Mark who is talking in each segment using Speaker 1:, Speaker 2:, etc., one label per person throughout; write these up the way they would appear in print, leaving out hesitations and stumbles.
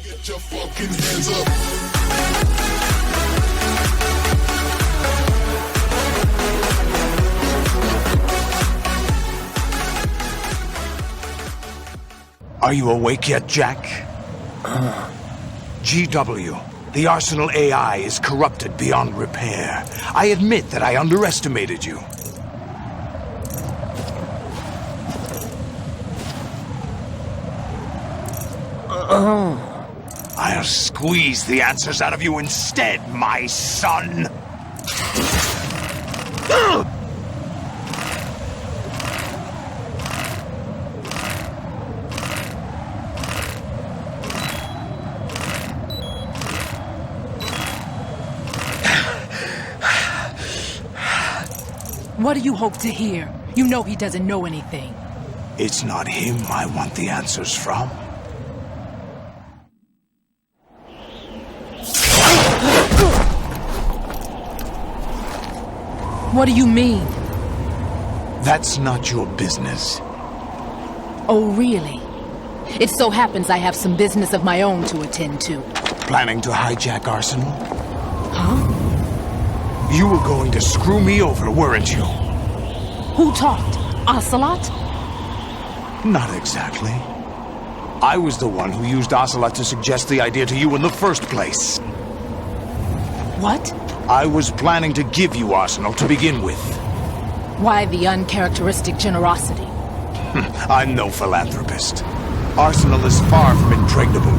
Speaker 1: Get your fucking hands up.
Speaker 2: Are you awake yet, Jack? GW, the Arsenal AI is corrupted beyond repair. I admit that I underestimated you. I'll squeeze the answers out of you instead, my son!
Speaker 3: What do you hope to hear? You know he doesn't know anything.
Speaker 2: It's not him I want the answers from.
Speaker 3: What do you mean?
Speaker 2: That's not your business.
Speaker 3: Oh, really? It so happens I have some business of my own to attend to.
Speaker 2: Planning to hijack Arsenal?
Speaker 3: Huh?
Speaker 2: You were going to screw me over, weren't you?
Speaker 3: Who talked? Ocelot?
Speaker 2: Not exactly. I was the one who used Ocelot to suggest the idea to you in the first place.
Speaker 3: What?
Speaker 2: I was planning to give you Arsenal to begin with.
Speaker 3: Why the uncharacteristic generosity?
Speaker 2: I'm no philanthropist. Arsenal is far from impregnable.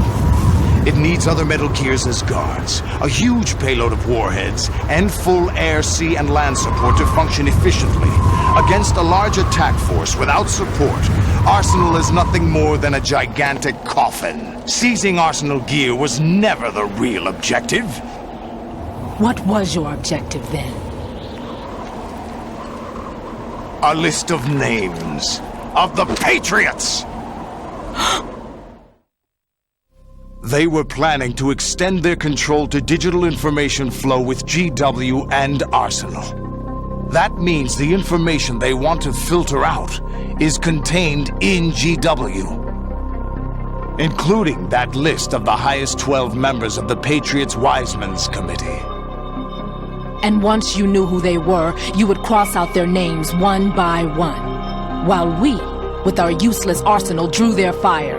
Speaker 2: It needs other Metal Gears as guards, a huge payload of warheads, and full air, sea, and land support to function efficiently. Against a large attack force without support, Arsenal is nothing more than a gigantic coffin. Seizing Arsenal gear was never the real objective.
Speaker 3: What was your objective then?
Speaker 2: A list of names of the Patriots! They were planning to extend their control to digital information flow with GW and Arsenal. That means the information they want to filter out is contained in GW, including that list of the highest 12 members of the Patriots Wiseman's Committee.
Speaker 3: And once you knew who they were, you would cross out their names one by one, while we, with our useless arsenal, drew their fire.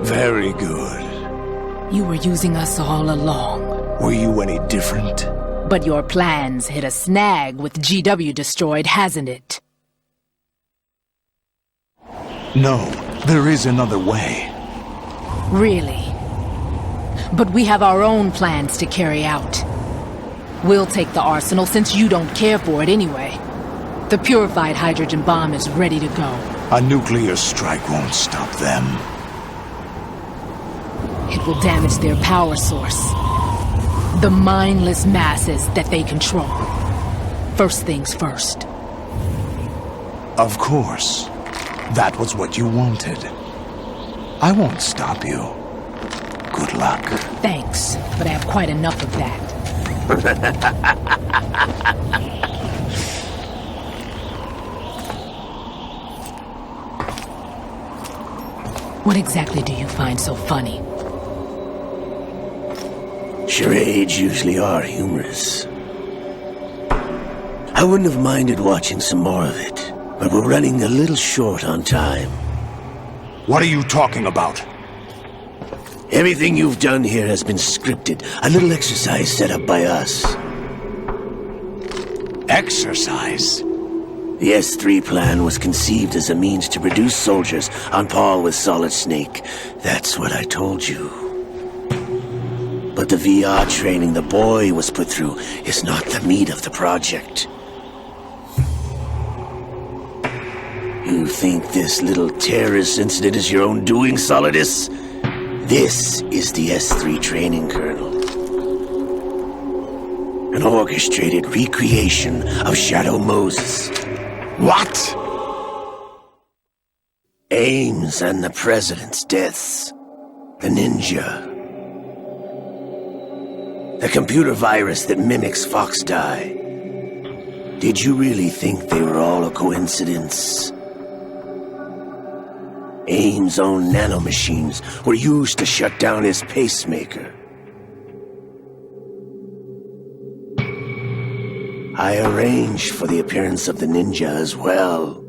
Speaker 2: Very good.
Speaker 3: You were using us all along.
Speaker 2: Were you any different?
Speaker 3: But your plans hit a snag with GW destroyed, hasn't it?
Speaker 2: No, there is another way.
Speaker 3: Really? But we have our own plans to carry out. We'll take the arsenal since you don't care for it anyway. The purified hydrogen bomb is ready to go.
Speaker 2: A nuclear strike won't stop them.
Speaker 3: It will damage their power source. The mindless masses that they control. First things first.
Speaker 2: Of course. That was what you wanted. I won't stop you. Good luck.
Speaker 3: Thanks, but I have quite enough of that. What exactly do you find so funny?
Speaker 4: Charades usually are humorous. I wouldn't have minded watching some more of it, but we're running a little short on time.
Speaker 2: What are you talking about?
Speaker 4: Everything you've done here has been scripted, a little exercise set up by us.
Speaker 2: Exercise?
Speaker 4: The S3 plan was conceived as a means to reduce soldiers on par with Solid Snake. That's what I told you. But the VR training the boy was put through is not the meat of the project. You think this little terrorist incident is your own doing, Solidus? This is the S3 training kernel. An orchestrated recreation of Shadow Moses.
Speaker 2: What?
Speaker 4: Ames and the President's deaths. The ninja. The computer virus that mimics Foxdie. Did you really think they were all a coincidence? AIM's own nanomachines were used to shut down his pacemaker. I arranged for the appearance of the ninja as well.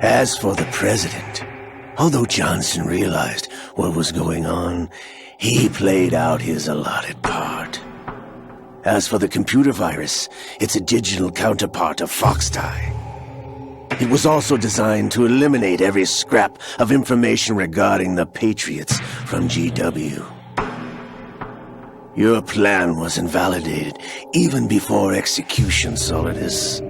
Speaker 4: As for the president, although Johnson realized what was going on, he played out his allotted part. As for the computer virus, it's a digital counterpart of Foxtie. It was also designed to eliminate every scrap of information regarding the Patriots from GW. Your plan was invalidated even before execution, Solidus.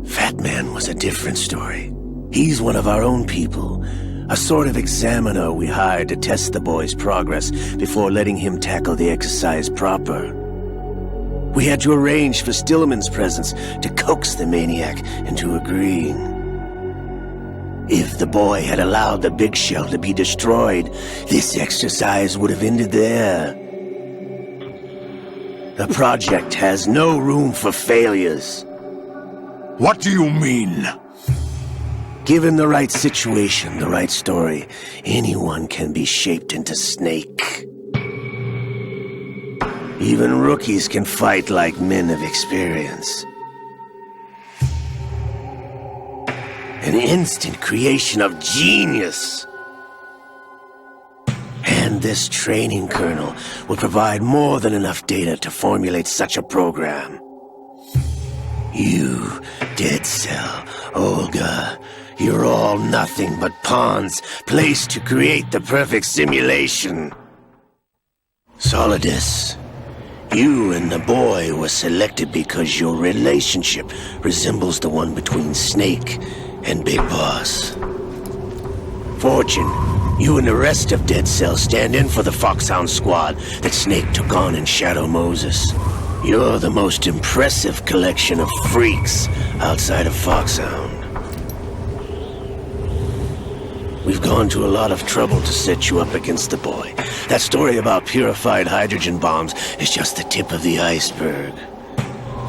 Speaker 4: Fat Man was a different story. He's one of our own people, a sort of examiner we hired to test the boy's progress before letting him tackle the exercise proper. We had to arrange for Stillman's presence to coax the maniac into agreeing. If the boy had allowed the big shell to be destroyed, this exercise would have ended there. The project has no room for failures.
Speaker 2: What do you mean?
Speaker 4: Given the right situation, the right story, anyone can be shaped into Snake. Even rookies can fight like men of experience. An instant creation of genius. And this training kernel will provide more than enough data to formulate such a program. You, Dead Cell, Olga, you're all nothing but pawns placed to create the perfect simulation. Solidus, you and the boy were selected because your relationship resembles the one between Snake and Big Boss. Fortune, you and the rest of Dead Cell stand in for the Foxhound squad that Snake took on in Shadow Moses. You're the most impressive collection of freaks outside of Foxhound. We've gone to a lot of trouble to set you up against the boy. That story about purified hydrogen bombs is just the tip of the iceberg.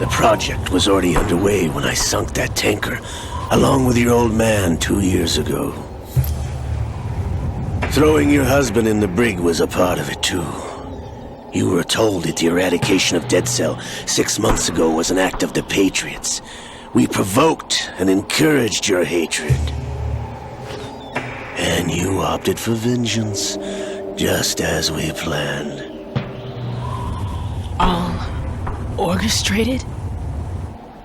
Speaker 4: The project was already underway when I sunk that tanker, along with your old man 2 years ago. Throwing your husband in the brig was a part of it too. You were told that the eradication of Dead Cell 6 months ago was an act of the Patriots. We provoked and encouraged your hatred. And you opted for vengeance, just as we planned.
Speaker 3: All orchestrated?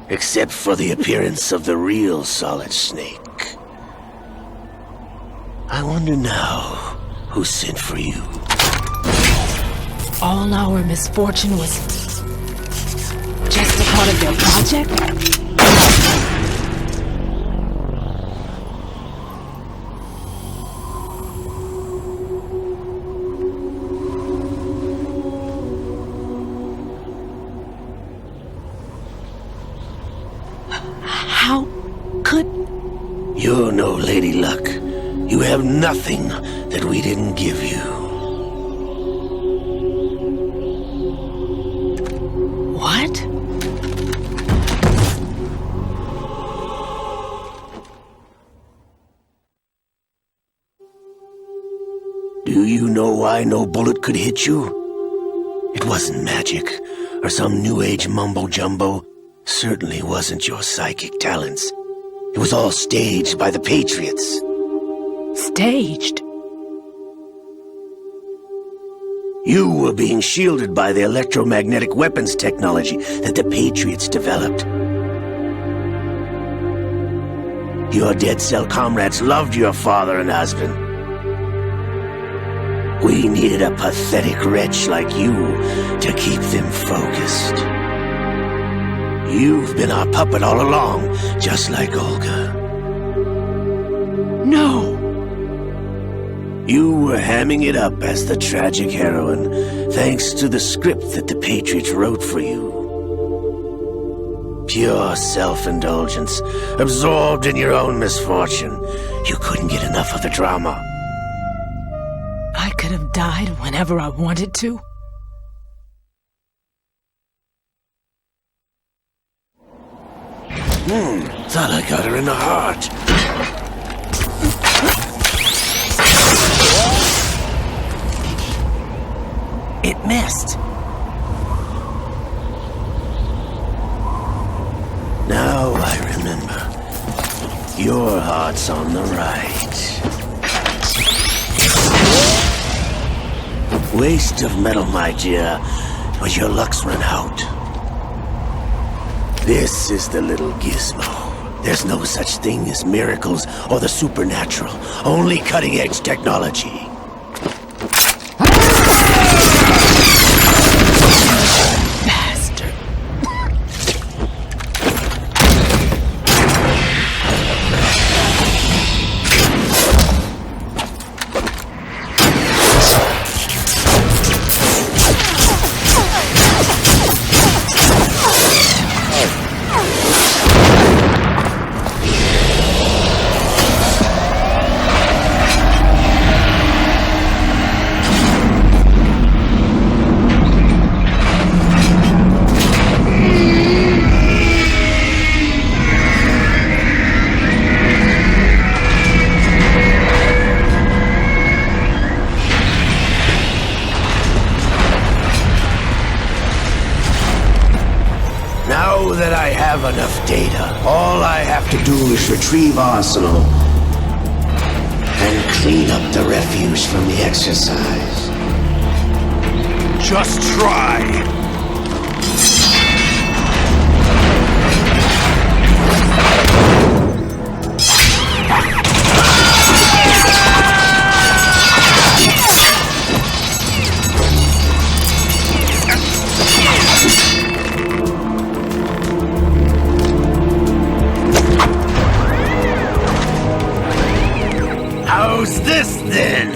Speaker 4: Except for the appearance of the real Solid Snake. I wonder now who sent for you.
Speaker 3: All our misfortune was just a part of their project? How could...
Speaker 4: You're no Lady Luck. You have nothing that we didn't give you.
Speaker 3: What?
Speaker 4: Do you know why no bullet could hit you? It wasn't magic, or some new age mumbo-jumbo. Certainly wasn't your psychic talents. It was all staged by the Patriots.
Speaker 3: Staged?
Speaker 4: You were being shielded by the electromagnetic weapons technology that the Patriots developed. Your Dead Cell comrades loved your father and husband. We needed a pathetic wretch like you to keep them focused. You've been our puppet all along, just like Olga.
Speaker 3: No!
Speaker 4: You were hamming it up as the tragic heroine, thanks to the script that the Patriots wrote for you. Pure self-indulgence, absorbed in your own misfortune. You couldn't get enough of the drama.
Speaker 3: I could have died whenever I wanted to.
Speaker 4: Thought I got her in the heart.
Speaker 5: It missed.
Speaker 4: Now I remember. Your heart's on the right. Waste of metal, my dear, but your luck's run out. This is the little gizmo. There's no such thing as miracles or the supernatural, only cutting-edge technology.
Speaker 3: Bastard.
Speaker 4: Now that I have enough data, all I have to do is retrieve Arsenal and clean up the refuse from the exercise.
Speaker 2: Just try.
Speaker 4: How's this then?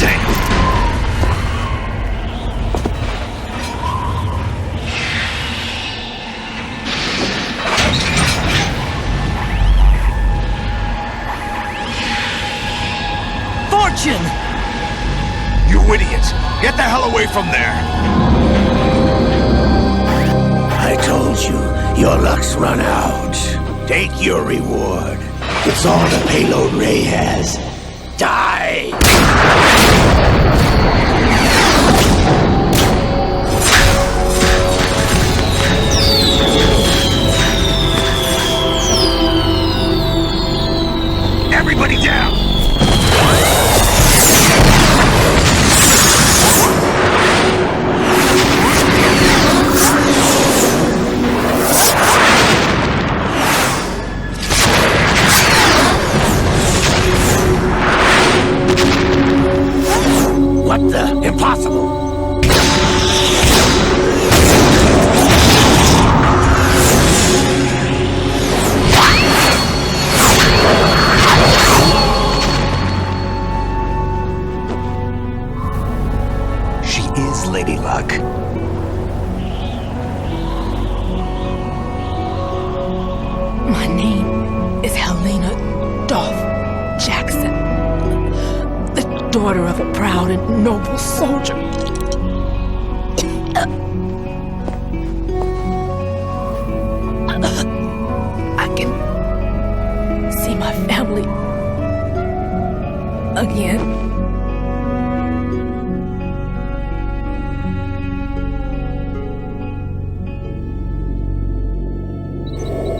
Speaker 4: Damn.
Speaker 5: Fortune!
Speaker 2: You idiot! Get the hell away from there!
Speaker 4: I told you, your luck's run out. Take your reward. It's all the payload Ray has. Die!
Speaker 2: Everybody down!
Speaker 4: What the? Impossible!
Speaker 2: She is Lady Luck.
Speaker 3: My name is Helena Dolph Jackson, the daughter of a proud and noble soldier. I can see my family again.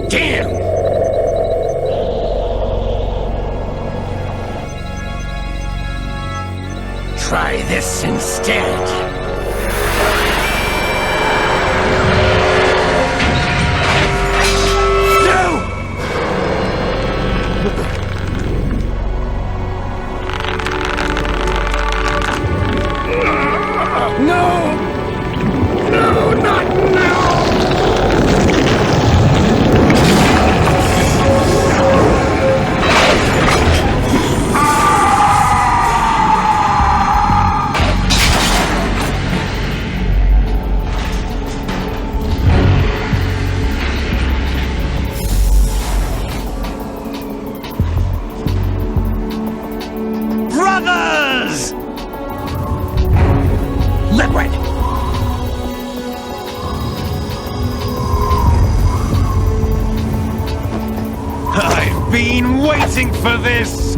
Speaker 4: Damn! Try this instead.
Speaker 6: been waiting for this!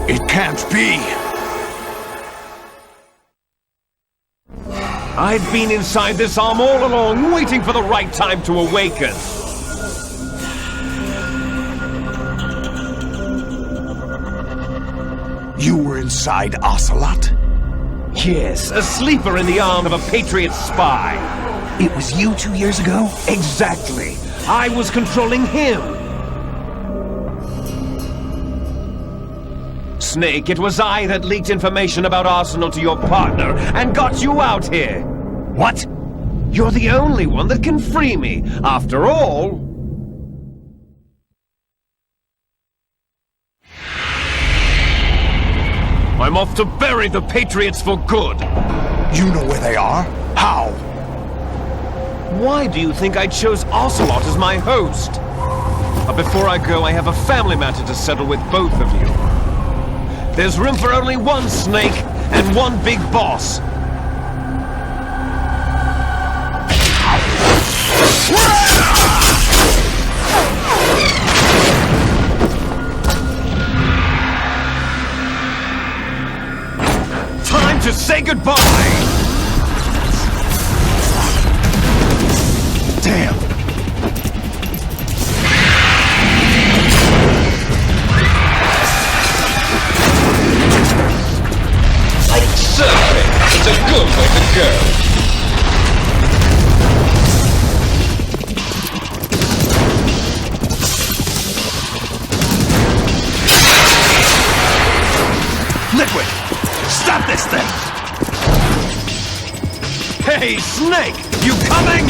Speaker 2: It can't be!
Speaker 6: I've been inside this arm all along, waiting for the right time to awaken.
Speaker 2: You were inside Ocelot?
Speaker 6: Yes, a sleeper in the arm of a Patriot spy.
Speaker 5: It was you 2 years ago?
Speaker 6: Exactly. I was controlling him. Snake, it was I that leaked information about Arsenal to your partner and got you out here.
Speaker 5: What?
Speaker 6: You're the only one that can free me. After all... I'm off to bury the Patriots for good.
Speaker 2: You know where they are? How?
Speaker 6: Why do you think I chose Ocelot as my host? But before I go, I have a family matter to settle with both of you. There's room for only one Snake and one big boss. Time to say goodbye!
Speaker 2: Damn!
Speaker 6: Surfing! It's a good way to go!
Speaker 2: Liquid! Stop this thing!
Speaker 6: Hey, Snake! You coming?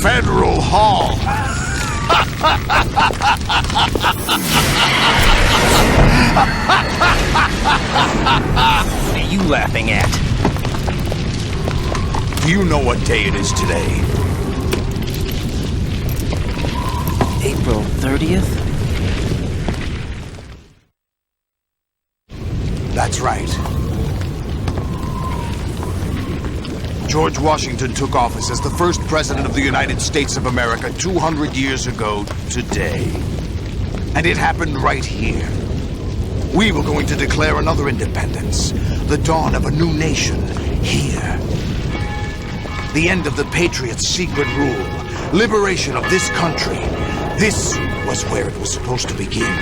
Speaker 2: Federal Hall!
Speaker 5: What are you laughing at?
Speaker 2: Do you know what day it is today?
Speaker 5: April 30th?
Speaker 2: That's right. George Washington took office as the first president of the United States of America 200 years ago today. And it happened right here. We were going to declare another independence, the dawn of a new nation, here. The end of the Patriots' secret rule, liberation of this country. This was where it was supposed to begin.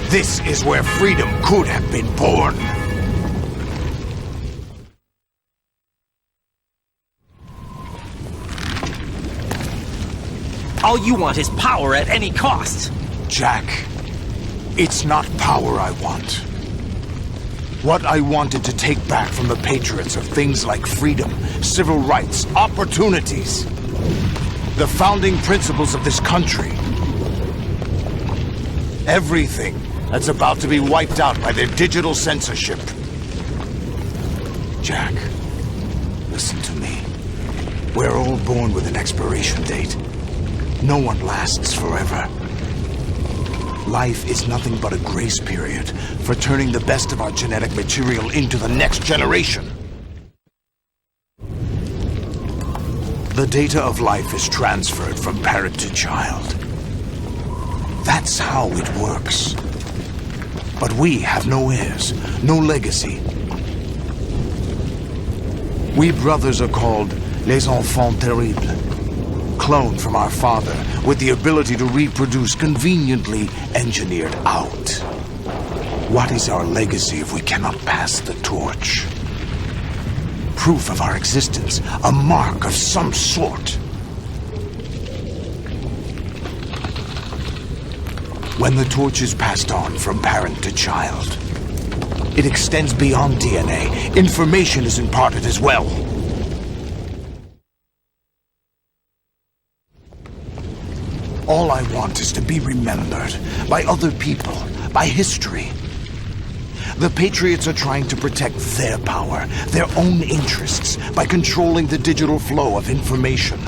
Speaker 2: This is where freedom could have been born.
Speaker 5: All you want is power at any cost.
Speaker 2: Jack, it's not power I want. What I wanted to take back from the Patriots are things like freedom, civil rights, opportunities. The founding principles of this country. Everything. that's about to be wiped out by their digital censorship. Jack, listen to me. We're all born with an expiration date. No one lasts forever. Life is nothing but a grace period for turning the best of our genetic material into the next generation. The data of life is transferred from parent to child. That's how it works. But we have no heirs, no legacy. We brothers are called les enfants terribles. Cloned from our father with the ability to reproduce conveniently engineered out. What is our legacy if we cannot pass the torch? Proof of our existence, a mark of some sort. When the torch is passed on from parent to child, it extends beyond DNA. Information is imparted as well. All I want is to be remembered by other people, by history. The Patriots are trying to protect their power, their own interests, by controlling the digital flow of information.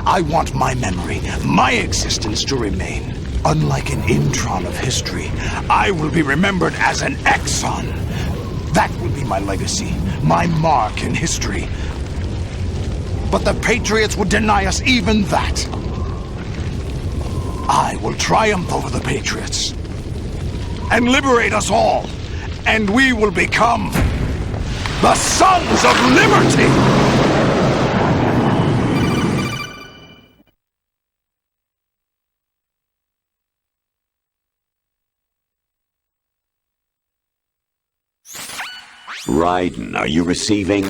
Speaker 2: I want my memory, my existence to remain. Unlike an intron of history, I will be remembered as an exon. That will be my legacy, my mark in history. But the Patriots would deny us even that. I will triumph over the Patriots and liberate us all, and we will become the Sons of Liberty!
Speaker 7: Raiden, are you receiving?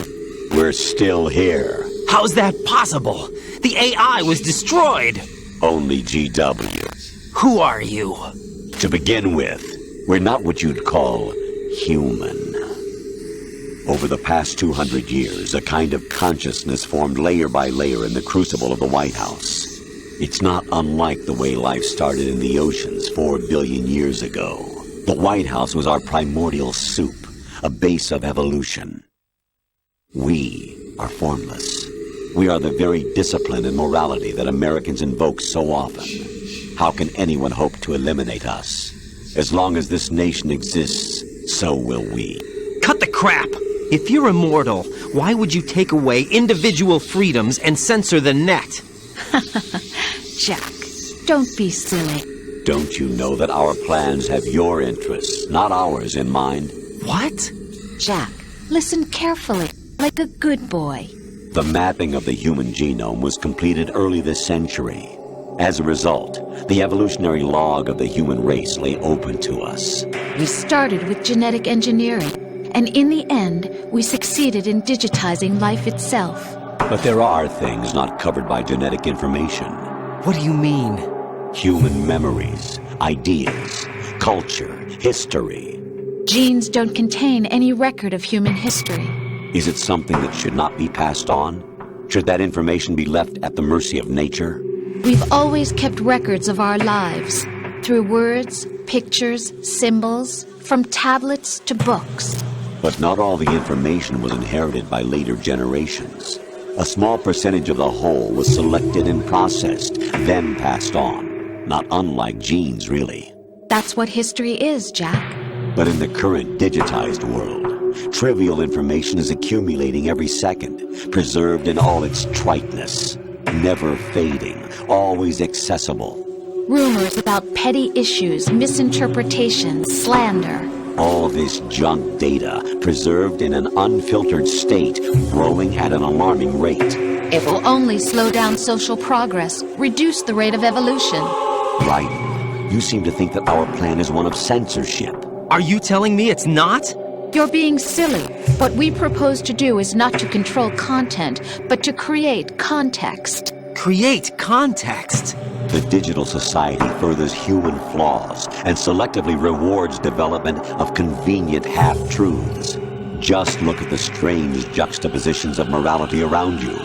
Speaker 7: We're still here.
Speaker 5: How's that possible? The AI was destroyed!
Speaker 7: Only GW.
Speaker 5: Who are you?
Speaker 7: To begin with, we're not what you'd call human. Over the past 200 years, a kind of consciousness formed layer by layer in the crucible of the White House. It's not unlike the way life started in the oceans 4 billion years ago. The White House was our primordial soup, a base of evolution. We are formless. We are the very discipline and morality that Americans invoke so often. How can anyone hope to eliminate us? As long as this nation exists, so will we.
Speaker 5: Cut the crap! If you're immortal, why would you take away individual freedoms and censor the net?
Speaker 8: Jack, don't be silly.
Speaker 7: Don't you know that our plans have your interests, not ours, in mind?
Speaker 5: What?
Speaker 8: Jack, listen carefully, like a good boy.
Speaker 7: The mapping of the human genome was completed early this century. As a result, the evolutionary log of the human race lay open to us.
Speaker 8: We started with genetic engineering, and in the end, we succeeded in digitizing life itself.
Speaker 7: But there are things not covered by genetic information.
Speaker 5: What do you mean?
Speaker 7: Human memories, ideas, culture, history.
Speaker 8: Genes don't contain any record of human history.
Speaker 7: Is it something that should not be passed on? Should that information be left at the mercy of nature?
Speaker 8: We've always kept records of our lives, through words, pictures, symbols, from tablets to books.
Speaker 7: But not all the information was inherited by later generations. A small percentage of the whole was selected and processed, then passed on. Not unlike genes, really.
Speaker 8: That's what history is, Jack.
Speaker 7: But in the current digitized world, trivial information is accumulating every second, preserved in all its triteness, never fading, always accessible.
Speaker 8: Rumors about petty issues, misinterpretations, slander.
Speaker 7: All this junk data, preserved in an unfiltered state, growing at an alarming rate.
Speaker 8: It will only slow down social progress, reduce the rate of evolution.
Speaker 7: Right. You seem to think that our plan is one of censorship.
Speaker 5: Are you telling me it's not?
Speaker 8: You're being silly. What we propose to do is not to control content, but to create context.
Speaker 5: Create context?
Speaker 7: The digital society furthers human flaws and selectively rewards development of convenient half-truths. Just look at the strange juxtapositions of morality around you.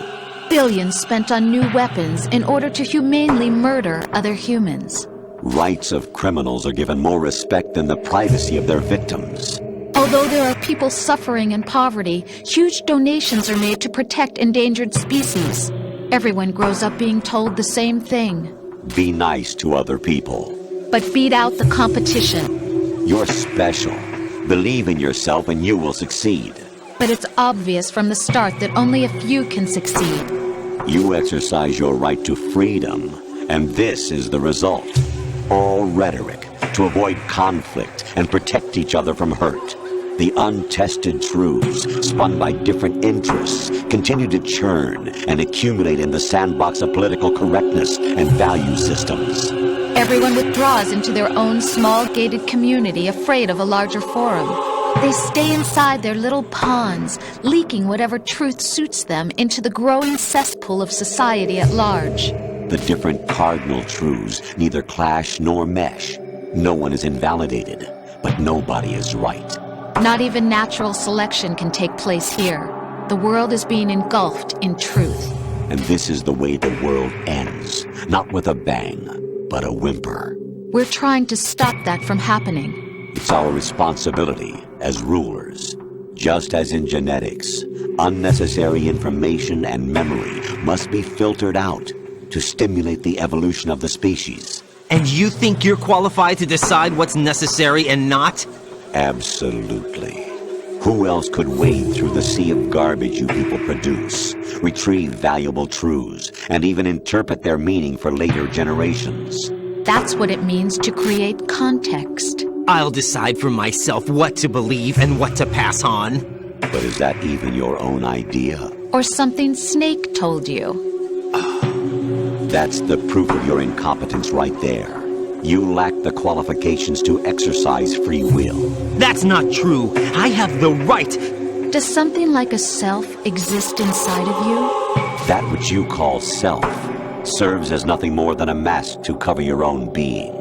Speaker 8: Billions spent on new weapons in order to humanely murder other humans.
Speaker 7: Rights of criminals are given more respect than the privacy of their victims.
Speaker 8: Although there are people suffering in poverty, huge donations are made to protect endangered species. Everyone grows up being told the same thing.
Speaker 7: Be nice to other people.
Speaker 8: But beat out the competition.
Speaker 7: You're special. Believe in yourself and you will succeed.
Speaker 8: But it's obvious from the start that only a few can succeed.
Speaker 7: You exercise your right to freedom, and this is the result. All rhetoric to avoid conflict and protect each other from hurt. The untested truths, spun by different interests, continue to churn and accumulate in the sandbox of political correctness and value systems.
Speaker 8: Everyone withdraws into their own small gated community, afraid of a larger forum. They stay inside their little ponds, leaking whatever truth suits them into the growing cesspool of society at large.
Speaker 7: The different cardinal truths neither clash nor mesh. No one is invalidated, but nobody is right.
Speaker 8: Not even natural selection can take place here. The world is being engulfed in truth.
Speaker 7: And this is the way the world ends, not with a bang, but a whimper.
Speaker 8: We're trying to stop that from happening.
Speaker 7: It's our responsibility as rulers. Just as in genetics, unnecessary information and memory must be filtered out to stimulate the evolution of the species.
Speaker 5: And you think you're qualified to decide what's necessary and not?
Speaker 7: Absolutely. Who else could wade through the sea of garbage you people produce, retrieve valuable truths, and even interpret their meaning for later generations?
Speaker 8: That's what it means to create context.
Speaker 5: I'll decide for myself what to believe and what to pass on.
Speaker 7: But is that even your own idea?
Speaker 8: Or something Snake told you?
Speaker 7: That's the proof of your incompetence right there. You lack the qualifications to exercise free will.
Speaker 5: That's not true. I have the right.
Speaker 8: Does something like a self exist inside of you?
Speaker 7: That which you call self serves as nothing more than a mask to cover your own being.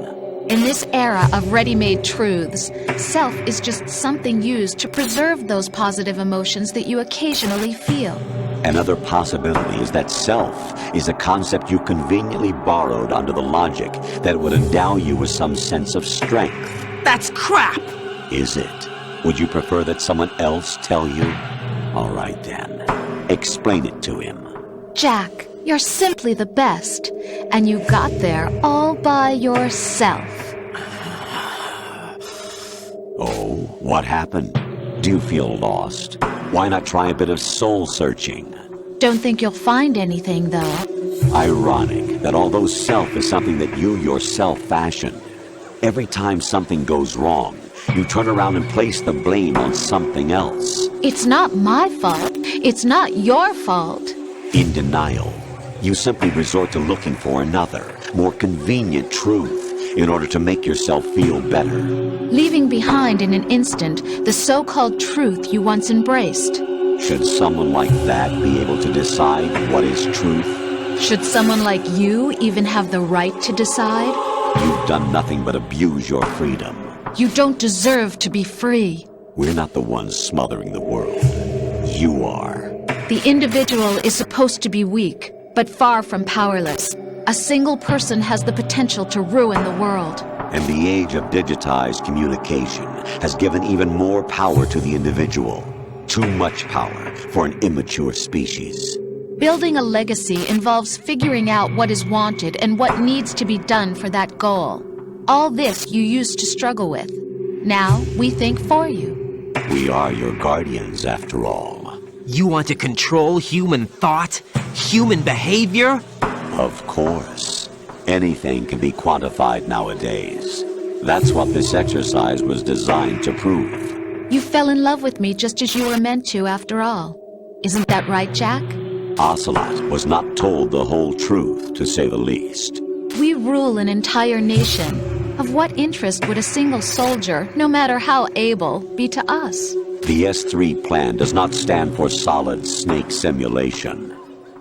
Speaker 8: In this era of ready-made truths, self is just something used to preserve those positive emotions that you occasionally feel.
Speaker 7: Another possibility is that self is a concept you conveniently borrowed under the logic that would endow you with some sense of strength.
Speaker 5: That's crap!
Speaker 7: Is it? Would you prefer that someone else tell you? All right then. Explain it to him.
Speaker 8: Jack, you're simply the best, and you got there all by yourself.
Speaker 7: Oh, what happened? Do you feel lost? Why not try a bit of soul-searching?
Speaker 8: Don't think you'll find anything, though.
Speaker 7: Ironic that although self is something that you yourself fashioned, every time something goes wrong, you turn around and place the blame on something else.
Speaker 8: It's not my fault. It's not your fault.
Speaker 7: In denial, you simply resort to looking for another, more convenient truth in order to make yourself feel better.
Speaker 8: Leaving behind in an instant the so-called truth you once embraced.
Speaker 7: Should someone like that be able to decide what is truth?
Speaker 8: Should someone like you even have the right to decide?
Speaker 7: You've done nothing but abuse your freedom.
Speaker 8: You don't deserve to be free.
Speaker 7: We're not the ones smothering the world. You are.
Speaker 8: The individual is supposed to be weak, but far from powerless. A single person has the potential to ruin the world.
Speaker 7: And the age of digitized communication has given even more power to the individual. Too much power for an immature species.
Speaker 8: Building a legacy involves figuring out what is wanted and what needs to be done for that goal. All this you used to struggle with. Now we think for you.
Speaker 7: We are your guardians, after all.
Speaker 5: You want to control human thought? Human behavior?
Speaker 7: Of course. Anything can be quantified nowadays. That's what this exercise was designed to prove.
Speaker 8: You fell in love with me just as you were meant to, after all. Isn't that right, Jack?
Speaker 7: Ocelot was not told the whole truth, to say the least.
Speaker 8: We rule an entire nation. Of what interest would a single soldier, no matter how able, be to us?
Speaker 7: The S3 plan does not stand for solid snake simulation.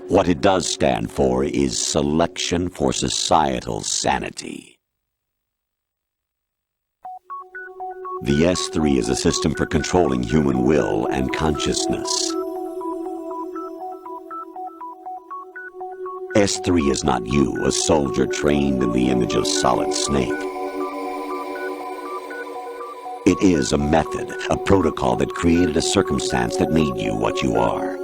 Speaker 7: What it does stand for is selection for societal sanity. The S3 is a system for controlling human will and consciousness. S3 is not you, a soldier trained in the image of Solid Snake. It is a method, a protocol that created a circumstance that made you what you are.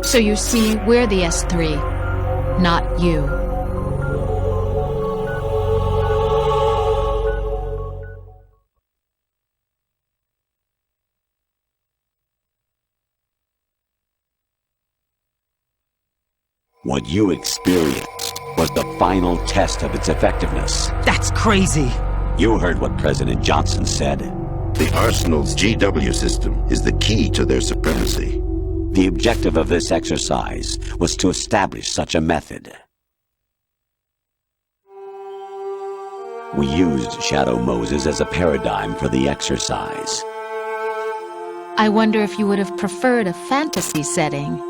Speaker 8: So you see, we're the S3, not you.
Speaker 7: What you experienced was the final test of its effectiveness.
Speaker 5: That's crazy!
Speaker 7: You heard what President Johnson said.
Speaker 9: The Arsenal's GW system is the key to their supremacy.
Speaker 7: The objective of this exercise was to establish such a method. We used Shadow Moses as a paradigm for the exercise.
Speaker 8: I wonder if you would have preferred a fantasy setting.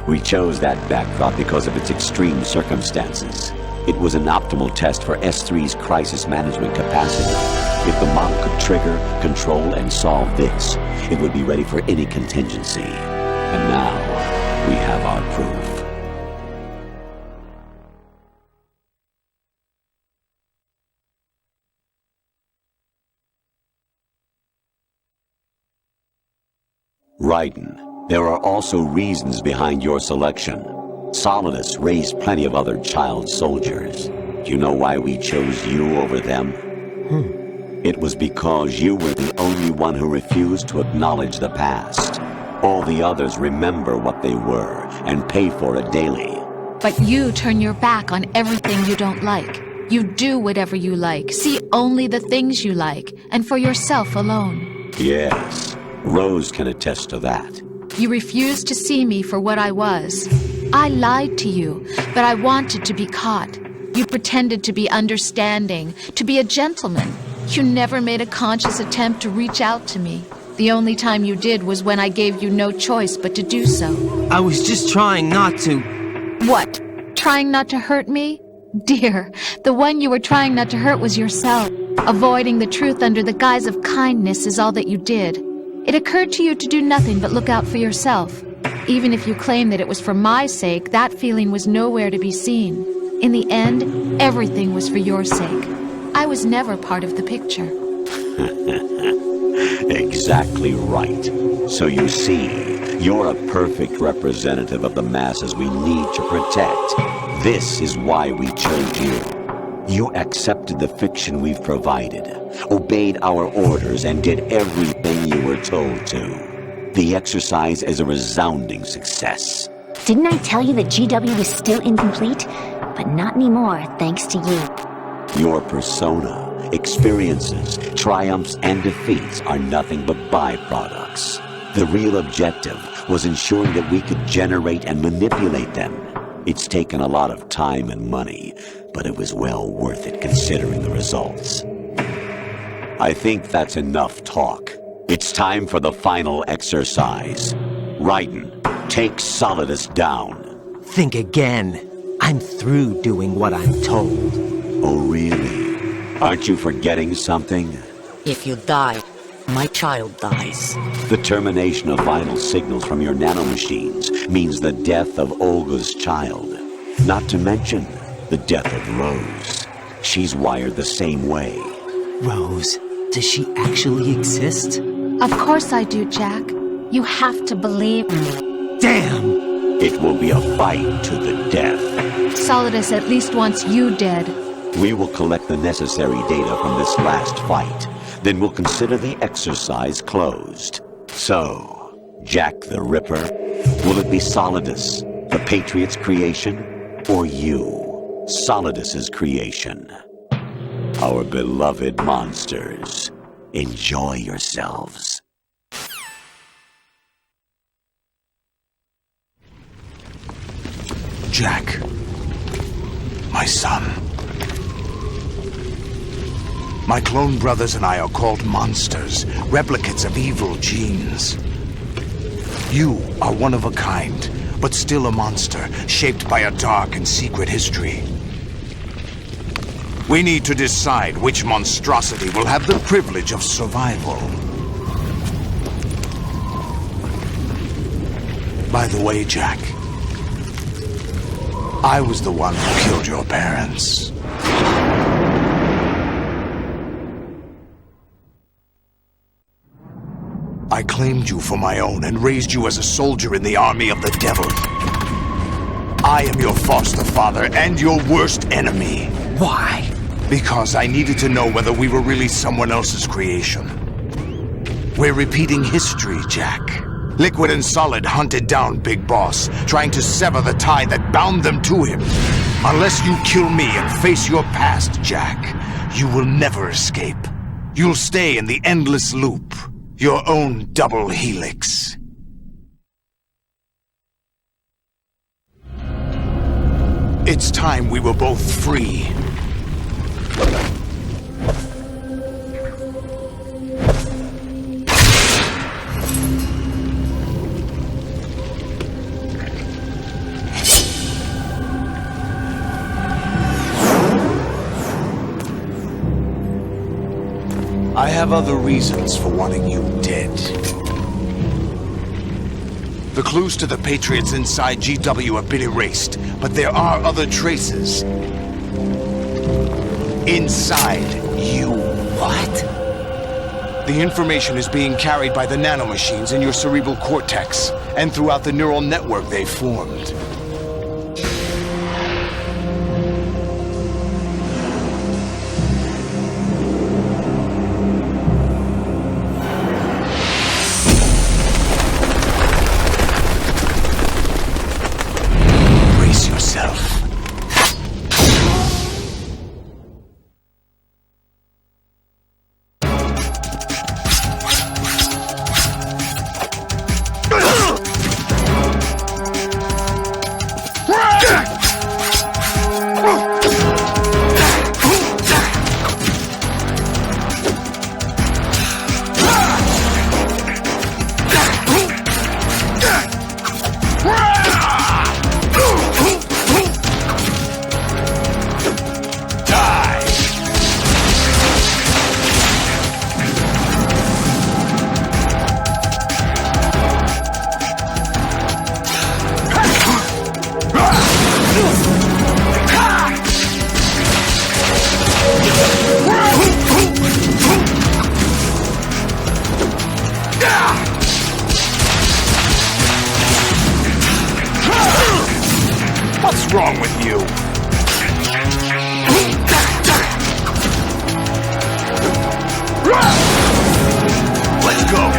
Speaker 7: We chose that backdrop because of its extreme circumstances. It was an optimal test for S3's crisis management capacity. If the model could trigger, control, and solve this, it would be ready for any contingency. And now, we have our proof. Raiden, there are also reasons behind your selection. Solidus raised plenty of other child soldiers. Do you know why we chose you over them? It was because you were the only one who refused to acknowledge the past. All the others remember what they were and pay for it daily.
Speaker 8: But you turn your back on everything you don't like. You do whatever you like, see only the things you like, and for yourself alone.
Speaker 7: Yes, Rose can attest to that.
Speaker 8: You refused to see me for what I was. I lied to you, but I wanted to be caught. You pretended to be understanding, to be a gentleman. You never made a conscious attempt to reach out to me. The only time you did was when I gave you no choice but to do so.
Speaker 5: I was just trying not to...
Speaker 8: What? Trying not to hurt me? Dear, the one you were trying not to hurt was yourself. Avoiding the truth under the guise of kindness is all that you did. It occurred to you to do nothing but look out for yourself. Even if you claim that it was for my sake, that feeling was nowhere to be seen. In the end, everything was for your sake. I was never part of the picture.
Speaker 7: Exactly right. So you see, you're a perfect representative of the masses we need to protect. This is why we chose you. You accepted the fiction we've provided, obeyed our orders, and did everything you were told to. The exercise is a resounding success.
Speaker 10: Didn't I tell you that GW was still incomplete? But not anymore, thanks to you.
Speaker 7: Your persona, experiences, triumphs, and defeats are nothing but byproducts. The real objective was ensuring that we could generate and manipulate them. It's taken a lot of time and money, but it was well worth it considering the results. I think that's enough talk. It's time for the final exercise. Raiden, take Solidus down.
Speaker 5: Think again. I'm through doing what I'm told.
Speaker 7: Oh, really? Aren't you forgetting something?
Speaker 11: If you die, my child dies.
Speaker 7: The termination of vital signals from your nanomachines means the death of Olga's child. Not to mention the death of Rose. She's wired the same way.
Speaker 5: Rose, does she actually exist?
Speaker 8: Of course I do, Jack. You have to believe me.
Speaker 5: Damn!
Speaker 7: It will be a fight to the death.
Speaker 8: Solidus at least wants you dead.
Speaker 7: We will collect the necessary data from this last fight. Then we'll consider the exercise closed. So, Jack the Ripper, will it be Solidus, the Patriot's creation, or you, Solidus's creation? Our beloved monsters, enjoy yourselves.
Speaker 2: Jack, my son. My clone brothers and I are called monsters, replicates of evil genes. You are one of a kind, but still a monster, shaped by a dark and secret history. We need to decide which monstrosity will have the privilege of survival. By the way, Jack, I was the one who killed your parents. I claimed you for my own and raised you as a soldier in the army of the devil. I am your foster father and your worst enemy.
Speaker 5: Why?
Speaker 2: Because I needed to know whether we were really someone else's creation. We're repeating history, Jack. Liquid and Solid hunted down Big Boss, trying to sever the tie that bound them to him. Unless you kill me and face your past, Jack, you will never escape. You'll stay in the endless loop. Your own double helix. It's time we were both free. I have other reasons for wanting you dead. The clues to the Patriots inside GW have been erased, but there are other traces. Inside you.
Speaker 5: What?
Speaker 2: The information is being carried by the nanomachines in your cerebral cortex, and throughout the neural network they've formed. What's wrong with you? Let's go!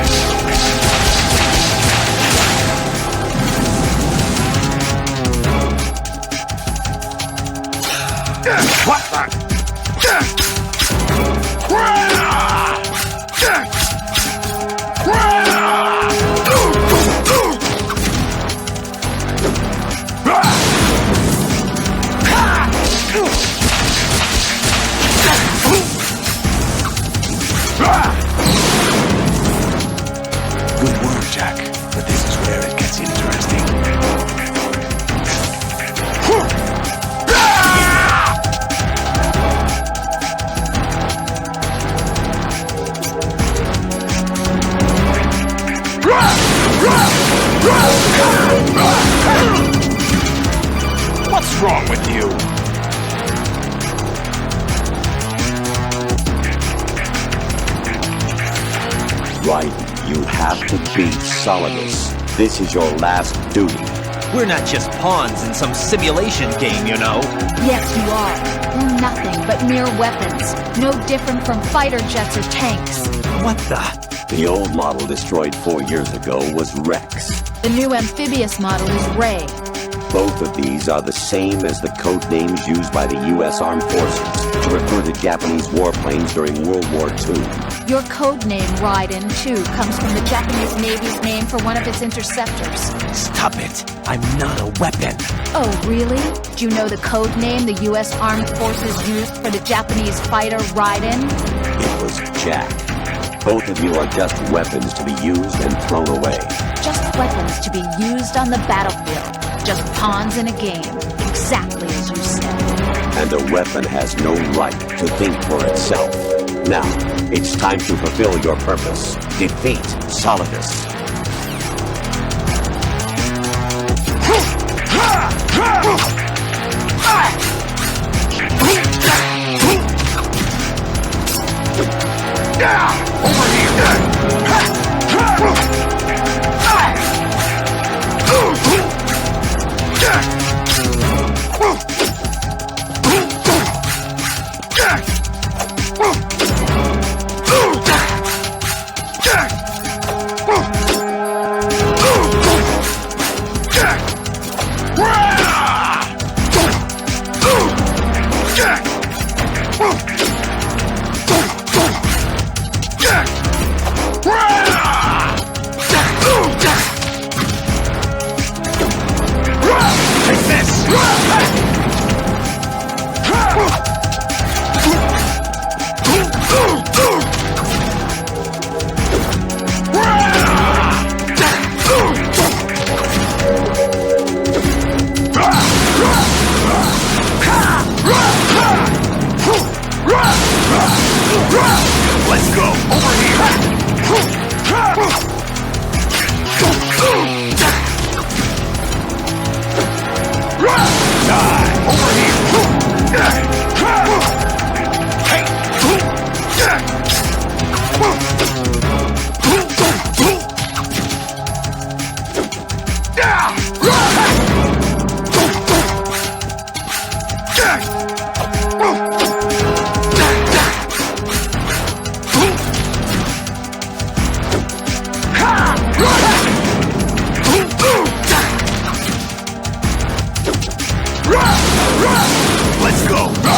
Speaker 2: What the? Good work, Jack, but this is where it gets interesting. What's wrong with you?
Speaker 7: Right. You have to beat Solidus. This is your last duty.
Speaker 5: We're not just pawns in some simulation game, you know.
Speaker 8: Yes, you are. We're nothing but mere weapons. No different from fighter jets or tanks.
Speaker 5: What the?
Speaker 7: The old model destroyed 4 years ago was Rex.
Speaker 8: The new amphibious model is Ray.
Speaker 7: Both of these are the same as the code names used by the U.S. Armed Forces to refer to Japanese warplanes during World War II.
Speaker 8: Your code name, Raiden, too, comes from the Japanese Navy's name for one of its interceptors.
Speaker 5: Stop it. I'm not a weapon.
Speaker 8: Oh, really? Do you know the code name the U.S. Armed Forces used for the Japanese fighter Raiden?
Speaker 7: It was Jack. Both of you are just weapons to be used and thrown away.
Speaker 8: Just weapons to be used on the battlefield. Just pawns in a game. Exactly as you said.
Speaker 7: And a weapon has no right to think for itself. Now, it's time to fulfill your purpose. Defeat Solidus.
Speaker 2: Let's go! Over here! Die! Over here! Let's go!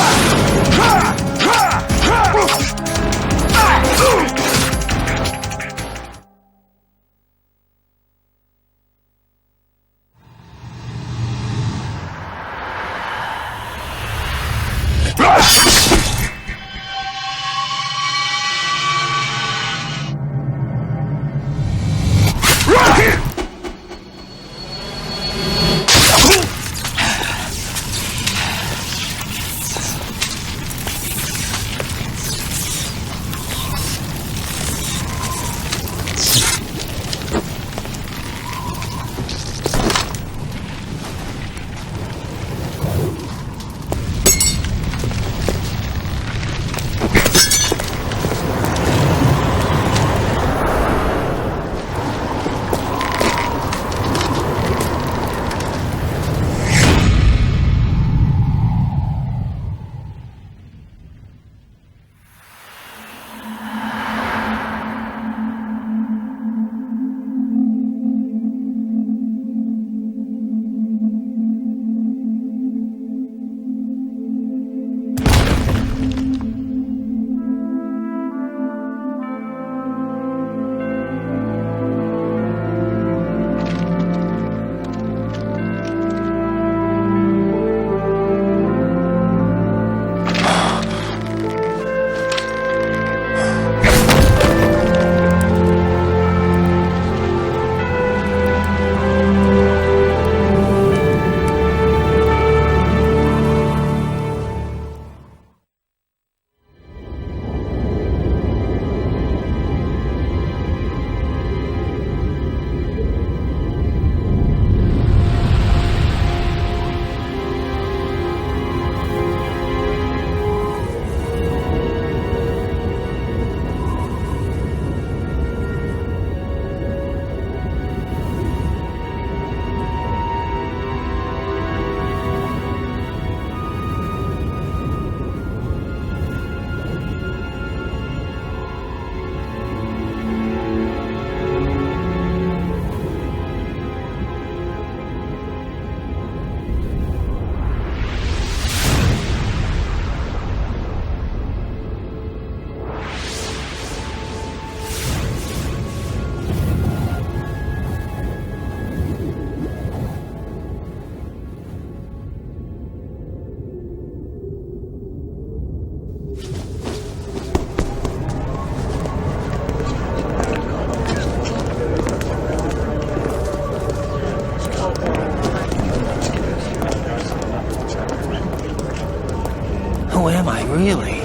Speaker 12: Who am I, really?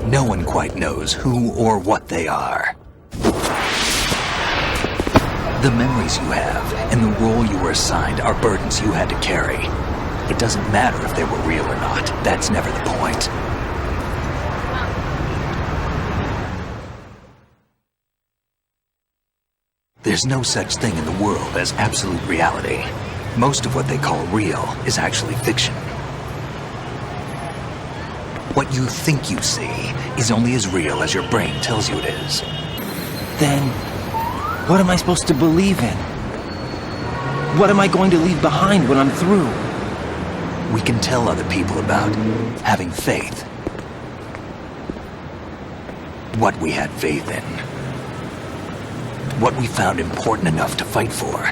Speaker 12: No one quite knows who or what they are. The memories you have and the role you were assigned are burdens you had to carry. It doesn't matter if they were real or not. That's never the point. There's no such thing in the world as absolute reality. Most of what they call real is actually fiction. What you think you see is only as real as your brain tells you it is.
Speaker 5: Then, what am I supposed to believe in? What am I going to leave behind when I'm through?
Speaker 12: We can tell other people about having faith. What we had faith in. What we found important enough to fight for.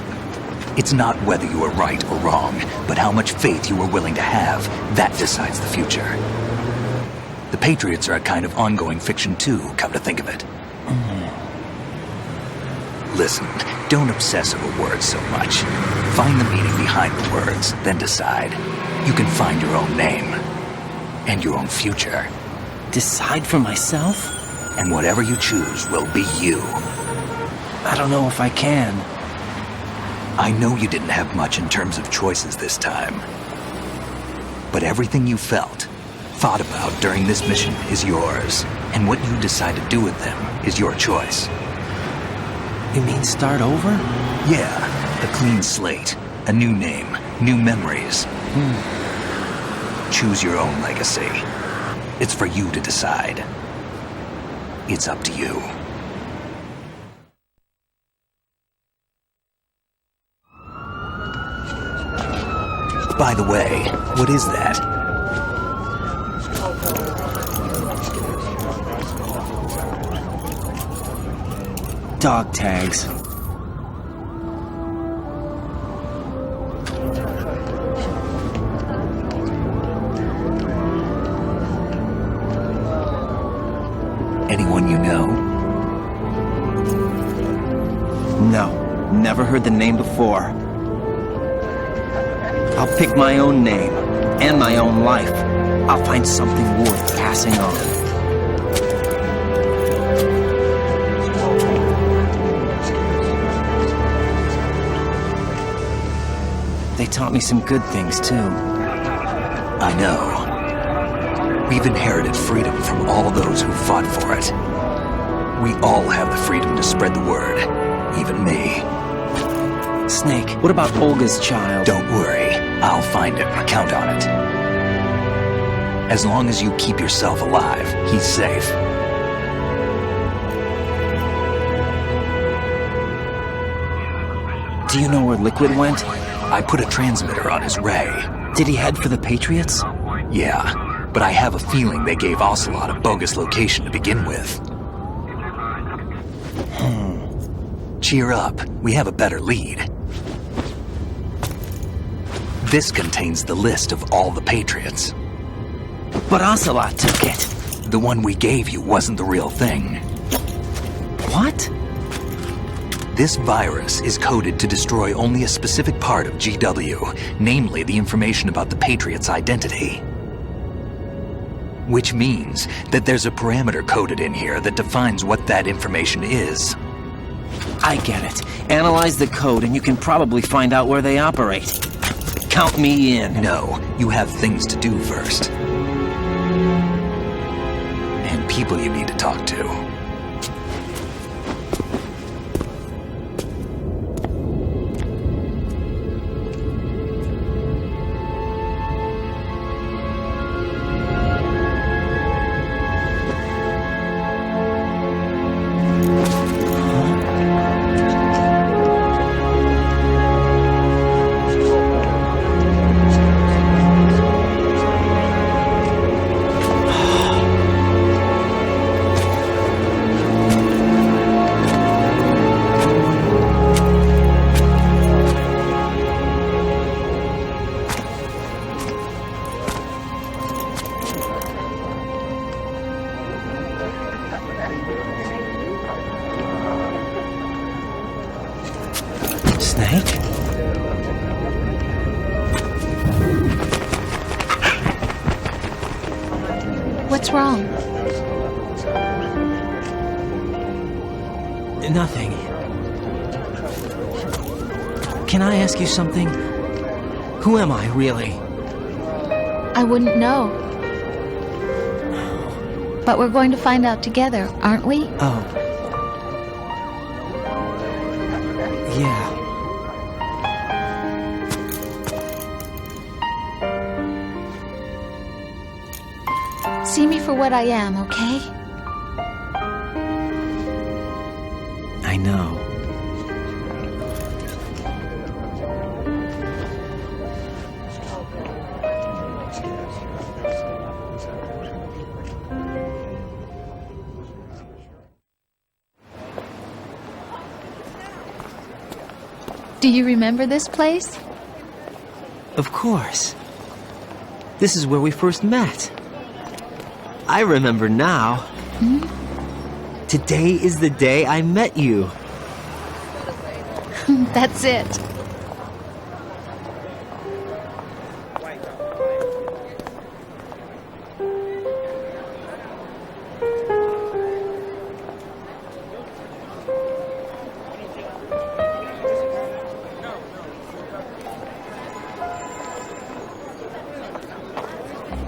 Speaker 12: It's not whether you were right or wrong, but how much faith you were willing to have. That decides the future. The Patriots are a kind of ongoing fiction too, come to think of it. Listen, don't obsess over words so much. Find the meaning behind the words, then decide. You can find your own name. And your own future.
Speaker 5: Decide for myself?
Speaker 12: And whatever you choose will be you.
Speaker 5: I don't know if I can.
Speaker 12: I know you didn't have much in terms of choices this time. But everything you felt, thought about during this mission is yours. And what you decide to do with them is your choice.
Speaker 5: You mean start over?
Speaker 12: Yeah, a clean slate, a new name, new memories. Choose your own legacy. It's for you to decide. It's up to you. By the way, what is that?
Speaker 5: Dog tags.
Speaker 12: Anyone you know?
Speaker 5: No, never heard the name before. I'll pick my own name, and my own life. I'll find something worth passing on. They taught me some good things, too.
Speaker 12: I know. We've inherited freedom from all those who fought for it. We all have the freedom to spread the word, even me.
Speaker 5: Snake, what about Olga's child?
Speaker 12: Don't worry. I'll find him. Count on it. As long as you keep yourself alive, he's safe.
Speaker 5: Do you know where Liquid went?
Speaker 12: I put a transmitter on his ray.
Speaker 5: Did he head for the Patriots?
Speaker 12: Yeah, but I have a feeling they gave Ocelot a bogus location to begin with. Cheer up. We have a better lead. This contains the list of all the Patriots.
Speaker 5: But Ocelot took it.
Speaker 12: The one we gave you wasn't the real thing.
Speaker 5: What?
Speaker 12: This virus is coded to destroy only a specific part of GW, namely the information about the Patriots' identity. Which means that there's a parameter coded in here that defines what that information is.
Speaker 5: I get it. Analyze the code and you can probably find out where they operate. Count me in.
Speaker 12: No, you have things to do first. And people you need to talk to.
Speaker 5: Snake?
Speaker 8: What's wrong?
Speaker 5: Nothing. Can I ask you something? Who am I, really?
Speaker 8: I wouldn't know. But we're going to find out together, aren't we?
Speaker 5: Oh. Yeah.
Speaker 8: See me for what I am, okay?
Speaker 5: I know.
Speaker 8: Do you remember this place?
Speaker 5: Of course. This is where we first met. I remember now. Today is the day I met you.
Speaker 8: That's it.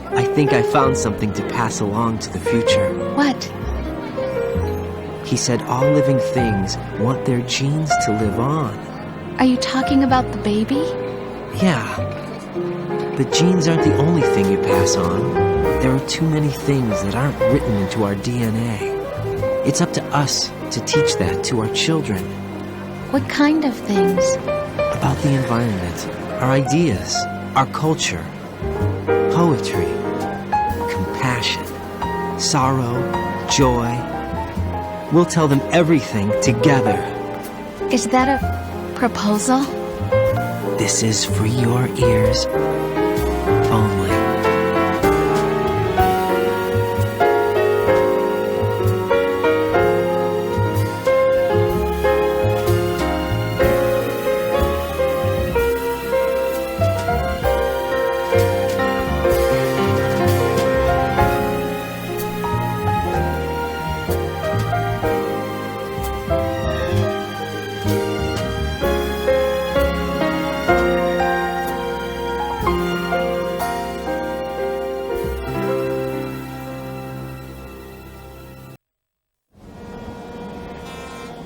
Speaker 5: I think I found something to pass along to the future.
Speaker 8: What?
Speaker 5: He said all living things want their genes to live on.
Speaker 8: Are you talking about the baby?
Speaker 5: Yeah. But genes aren't the only thing you pass on. There are too many things that aren't written into our DNA. It's up to us to teach that to our children.
Speaker 8: What kind of things?
Speaker 5: About the environment, our ideas, our culture, poetry, compassion, sorrow, joy. We'll tell them everything together.
Speaker 8: Is that a proposal?
Speaker 5: This is for your ears only.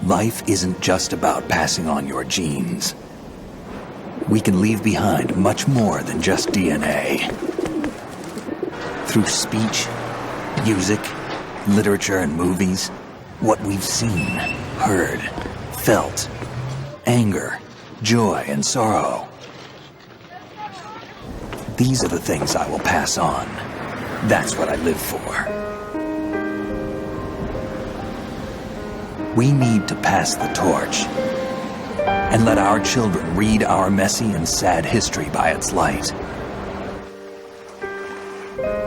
Speaker 12: Life isn't just about passing on your genes. We can leave behind much more than just DNA. Through speech, music, literature, and movies, what we've seen, heard, felt, anger, joy, and sorrow. These are the things I will pass on. That's what I live for. We need to pass the torch and let our children read our messy and sad history by its light.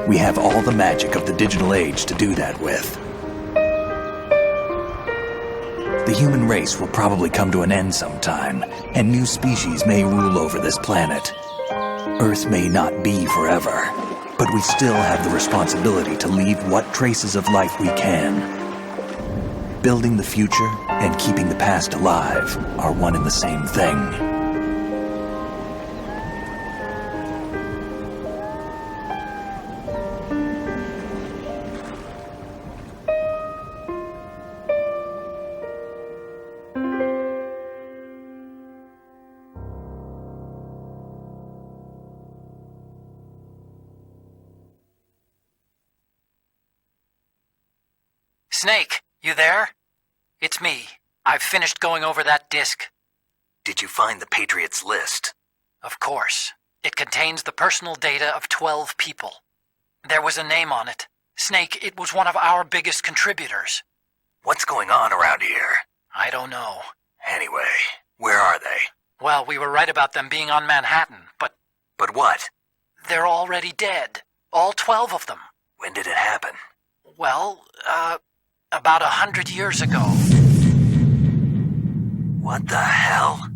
Speaker 12: We have all the magic of the digital age to do that with. The human race will probably come to an end sometime, and new species may rule over this planet. Earth may not be forever, but we still have the responsibility to leave what traces of life we can. Building the future and keeping the past alive are one and the same thing.
Speaker 13: Snake, you there? It's me. I've finished going over that disk.
Speaker 12: Did you find the Patriots list?
Speaker 13: Of course. It contains the personal data of 12 people. There was a name on it. Snake, it was one of our biggest contributors.
Speaker 12: What's going on around here?
Speaker 13: I don't know.
Speaker 12: Anyway, where are they?
Speaker 13: Well, we were right about them being on Manhattan, but...
Speaker 12: But what?
Speaker 13: They're already dead. All 12 of them.
Speaker 12: When did it happen?
Speaker 13: Well, about 100 years ago.
Speaker 12: What the hell?